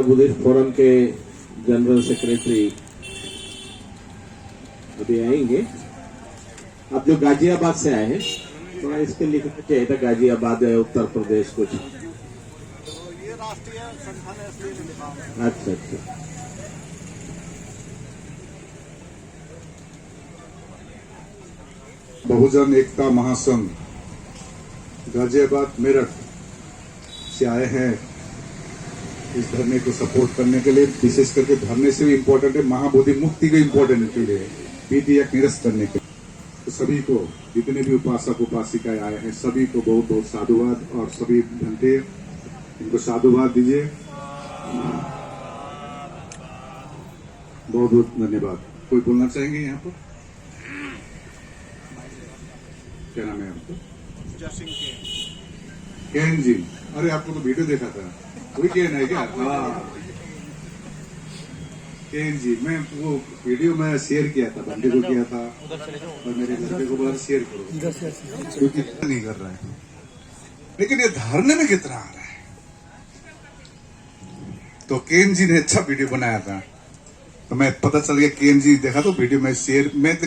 Buddhist forum के general secretary अभी आएंगे। अब जो गाजियाबाद से आए हैं, थोड़ा इस पे लिखना चाहिए था गाजियाबाद है उत्तर प्रदेश कुछ। तो ये राष्ट्रीय संगठन है इसलिए नहीं लिखा। अच्छा अच्छा। बहुजन एकता महासंघ गाजियाबाद मेरठ से आए हैं इस धरने को सपोर्ट करने के लिए। विशेष करके धरने से भी इम्पोर्टेंट है, महाबोधि मुक्ति को इम्पोर्टेंट के लिए, बीटी एक्ट निरस्त करने के लिए। तो सभी को, जितने भी उपासक उपासिकाएं आए हैं, सभी को बहुत बहुत साधुवाद। और सभी घंटे इनको साधुवाद दीजिए। बहुत बहुत धन्यवाद। कोई बोलना चाहेंगे यहाँ पर? क्या नाम है आपको? जयसिंह केन जी। अरे आपको तो वीडियो देखा था, वही केन है क्या? हाँ केन जी। मैं वो वीडियो में शेयर किया था, बंदे को किया था और मेरे घर पे को बोला शेयर करो, क्योंकि नहीं कर रहा है। लेकिन ये धरने में कितना आ रहा है। तो केन जी ने अच्छा वीडियो बनाया था, तो मैं पता चल गया केन जी देखा तो वीडियो में शेयर, मैं तो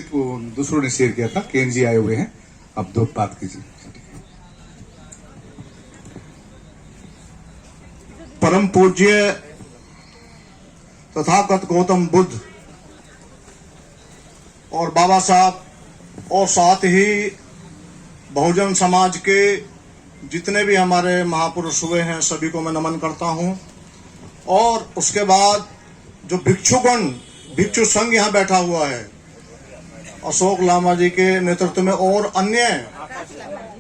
दूसरों ने शेयर किया था। केन जी आए हुए हैं, अब दो बात कीजिए। परम पूज्य तथागत गौतम बुद्ध और बाबा साहब और साथ ही बहुजन समाज के जितने भी हमारे महापुरुष हुए हैं सभी को मैं नमन करता हूं। और उसके बाद जो भिक्षुगण, भिक्षु संघ यहाँ बैठा हुआ है, अशोक लामा जी के नेतृत्व में और अन्य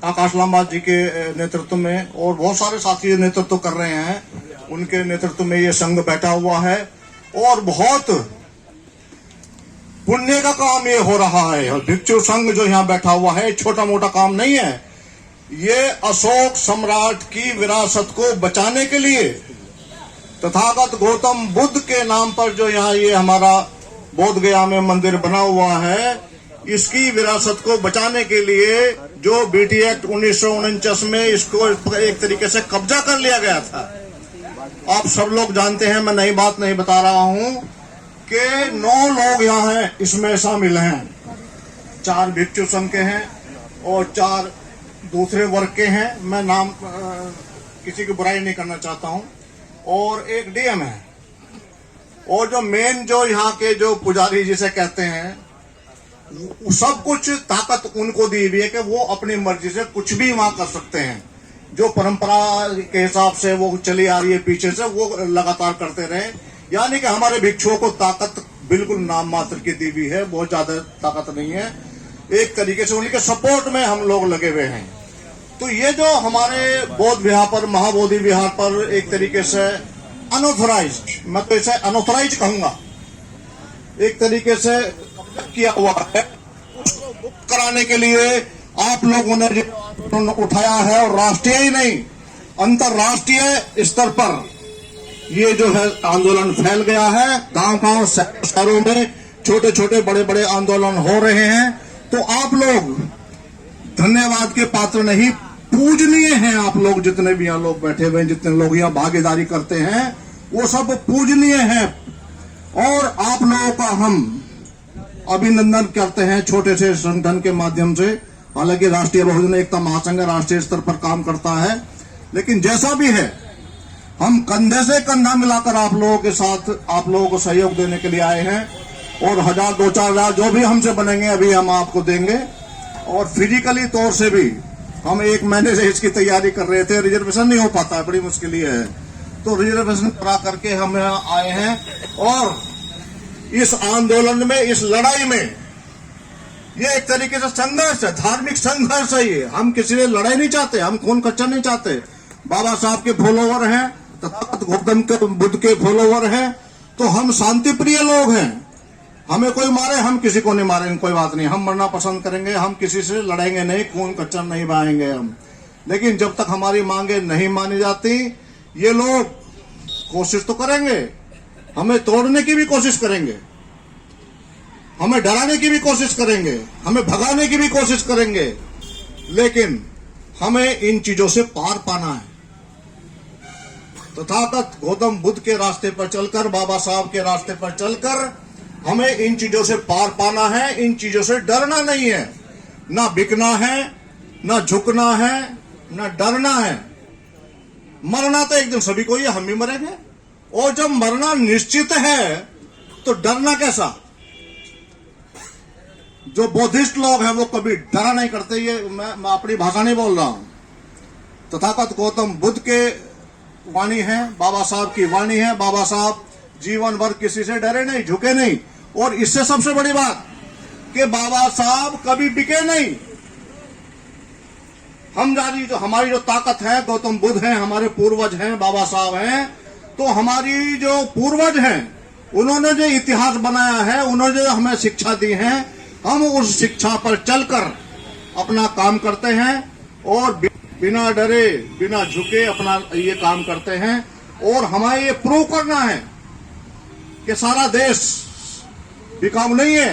आकाश लामा जी के नेतृत्व में और बहुत सारे साथी नेतृत्व कर रहे हैं, उनके नेतृत्व में ये संघ बैठा हुआ है। और बहुत पुण्य का काम ये हो रहा है। और भिक्षु संघ जो यहाँ बैठा हुआ है छोटा मोटा काम नहीं है। ये अशोक सम्राट की विरासत को बचाने के लिए तथागत गौतम बुद्ध के नाम पर जो यहाँ ये हमारा बोध गया में मंदिर बना हुआ है, इसकी विरासत को बचाने के लिए जो बीटी एक्ट 1949 में इसको एक तरीके से कब्जा कर लिया गया था। आप सब लोग जानते हैं, मैं नई बात नहीं बता रहा हूं कि 9 लोग यहाँ हैं इसमें शामिल हैं। 4 भिक्षु संघ के हैं और 4 दूसरे वर्ग के हैं। मैं नाम किसी की बुराई नहीं करना चाहता हूं। और एक डीएम है। और जो मेन जो यहाँ के जो पुजारी जिसे कहते हैं, सब कुछ ताकत उनको दी हुई है कि वो अपनी मर्जी से कुछ भी वहां कर सकते हैं। जो परंपरा के हिसाब से वो चली आ रही है पीछे से, वो लगातार करते रहे। यानी कि हमारे भिक्षुओं को ताकत बिल्कुल नाम मात्र की दी हुई है, बहुत ज्यादा ताकत नहीं है। एक तरीके से उनके सपोर्ट में हम लोग लगे हुए हैं। तो ये जो हमारे बौद्ध विहार पर, महाबोधि विहार पर एक तरीके से अनऑथराइज्ड, मैं तो इसे अनऑथराइज कहूंगा, एक तरीके से किया हुआ है, उसको मुक्त कराने के लिए आप लोगों ने जो उठाया है, और राष्ट्रीय ही नहीं अंतरराष्ट्रीय स्तर पर ये जो है आंदोलन फैल गया है। गांव-गांव, शहरों में छोटे छोटे बड़े बड़े आंदोलन हो रहे हैं। तो आप लोग धन्यवाद के पात्र नहीं, पूजनीय हैं। आप लोग जितने भी यहाँ लोग बैठे हुए हैं, जितने लोग यहाँ भागीदारी करते हैं, वो सब पूजनीय हैं। और आप लोगों का हम अभिनंदन करते हैं छोटे से संगठन के माध्यम से। हालांकि राष्ट्रीय बहुजन एकता महासंघ राष्ट्रीय स्तर पर काम करता है, लेकिन जैसा भी है, हम कंधे से कंधा मिलाकर आप लोगों के साथ, आप लोगों को सहयोग देने के लिए आए हैं। और 1000, 2-4 जो भी हमसे बनेंगे अभी हम आपको देंगे। और फिजिकली तौर से भी हम 1 महीने से इसकी तैयारी कर रहे थे, रिजर्वेशन नहीं हो पाता है, बड़ी मुश्किल है। तो रिजर्वेशन करा करके हम यहाँ आए हैं। और इस आंदोलन में, इस लड़ाई में, ये एक तरीके से संघर्ष है, धार्मिक संघर्ष है ये। हम किसी से लड़ाई नहीं चाहते, हम खून खच्चर नहीं चाहते। बाबा साहब के फॉलोवर हैं, तथागत गौतम के बुद्ध के फॉलोवर हैं, तो हम शांति प्रिय लोग हैं। हमें कोई मारे, हम किसी को नहीं मारेंगे, कोई बात नहीं। हम मरना पसंद करेंगे, हम किसी से लड़ेंगे नहीं, खून खच्चर नहीं बहाएंगे हम। लेकिन जब तक हमारी मांगे नहीं मानी जाती, ये लोग कोशिश तो करेंगे, हमें तोड़ने की भी कोशिश करेंगे, हमें डराने की भी कोशिश करेंगे, हमें भगाने की भी कोशिश करेंगे। लेकिन हमें इन चीजों से पार पाना है। तथागत गौतम बुद्ध के रास्ते पर चलकर, बाबा साहब के रास्ते पर चलकर हमें इन चीजों से पार पाना है। इन चीजों से डरना नहीं है, ना बिकना है, ना झुकना है, ना डरना है। मरना तो एक दिन सभी को ही है, हम भी मरेंगे। और जब मरना निश्चित है तो डरना कैसा? जो बौद्धिस्ट लोग हैं वो कभी डरा नहीं करते। ये मैं अपनी भाषा नहीं बोल रहा हूं, तथागत गौतम बुद्ध के वाणी है, बाबा साहब की वाणी है। बाबा साहब जीवन भर किसी से डरे नहीं, झुके नहीं। और इससे सबसे बड़ी बात कि बाबा साहब कभी बिके नहीं। हमारी जो ताकत है, गौतम बुद्ध हैं, हमारे पूर्वज हैं, बाबा साहब हैं। तो हमारी जो पूर्वज हैं, उन्होंने जो इतिहास बनाया है, उन्होंने जो हमें शिक्षा दी है, हम उस शिक्षा पर चलकर अपना काम करते हैं और बिना डरे, बिना झुके अपना ये काम करते हैं। और हमें ये प्रूव करना है कि सारा देश बिकाऊ नहीं है।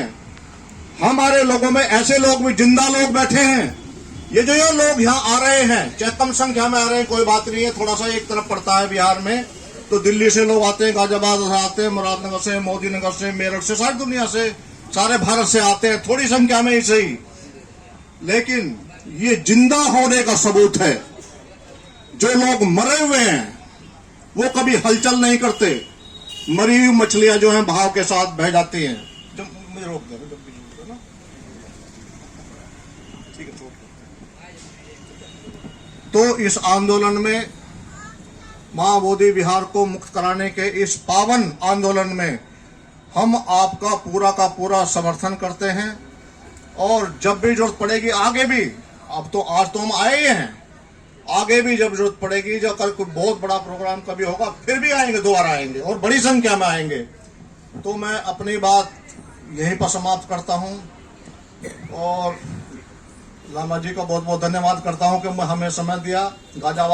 हमारे लोगों में ऐसे लोग भी, जिंदा लोग बैठे हैं। ये जो लोग यहाँ आ रहे हैं, चाहे कम संख्या में आ रहे हैं, कोई बात नहीं है। थोड़ा सा एक तरफ पड़ता है बिहार में, तो दिल्ली से लोग आते हैं, गाजियाबाद से आते हैं, मुरादनगर से, मोदीनगर से, मेरठ से, सारी दुनिया से, सारे भारत से आते हैं, थोड़ी संख्या में ही सही। लेकिन ये जिंदा होने का सबूत है। जो लोग मरे हुए हैं वो कभी हलचल नहीं करते। मरी हुई मछलियां जो हैं भाव के साथ बह जाती हैं। जब मुझे रोक दे ना, ठीक है, तो इस आंदोलन में, महाबोधि विहार को मुक्त कराने के इस पावन आंदोलन में हम आपका पूरा का पूरा समर्थन करते हैं। और जब भी जरूरत पड़ेगी, आगे भी, अब तो आज तो हम आए ही हैं, आगे भी जब जरूरत पड़ेगी, जब कल कोई बहुत बड़ा प्रोग्राम कभी होगा, फिर भी आएंगे, दोबारा आएंगे और बड़ी संख्या में आएंगे। तो मैं अपनी बात यहीं पर समाप्त करता हूं और लामा जी का बहुत बहुत धन्यवाद करता हूं कि हमें समय दिया। गाजियाबाद